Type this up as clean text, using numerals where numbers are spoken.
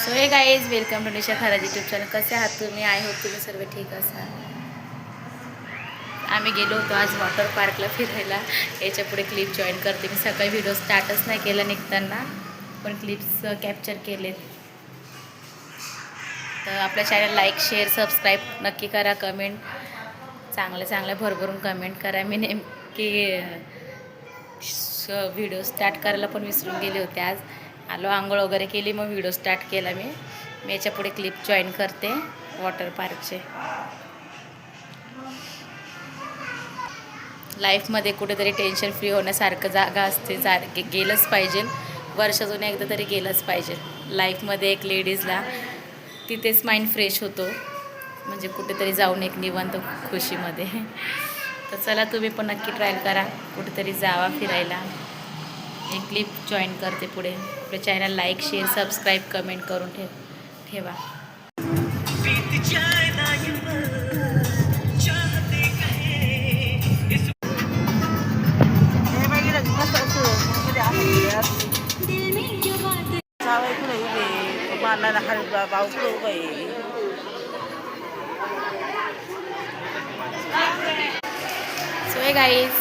So hey guys welcome to Nisha Kharaj YouTube channel. कसे आहात तुम्ही? आय होप तुम्ही सर्व ठीक असाल. आम्ही गेलो होतो आज वॉटर पार्कला फिरायला. याच्या पुढे क्लिप जॉईन करते. मी सकाळी व्हिडिओ स्टार्टच नाही केला निघताना, पण क्लिप्स कॅप्चर केलेत. तर आपल्या चॅनल लाईक शेअर सबस्क्राईब नक्की करा. कमेंट चांगल्या भरभरून कमेंट करा. मी नेमकी व्हिडिओ स्टार्ट करायला पण विसरून गेले होते. आज आलो, आंघोळ वगैरे केली, मग व्हिडिओ स्टार्ट केला. मी याच्या पुढे क्लिप जॉईन करते वॉटर पार्कचे. लाईफमध्ये कुठेतरी टेन्शन फ्री होण्यासारखं जागा असते. गेलंच पाहिजे, वर्षातून एकदा तरी गेलंच पाहिजे लाईफमध्ये. एक लेडीजला तिथेच माइंड फ्रेश होतो, म्हणजे कुठेतरी जाऊन एक निवांत खुशीमध्ये. तर चला, तुम्ही पण नक्की ट्राय करा, कुठेतरी जावा फिरायला. एक क्लिप जॉईन करते पुढे. आपल्या channel like share subscribe comment करून ठेवा. So hey guys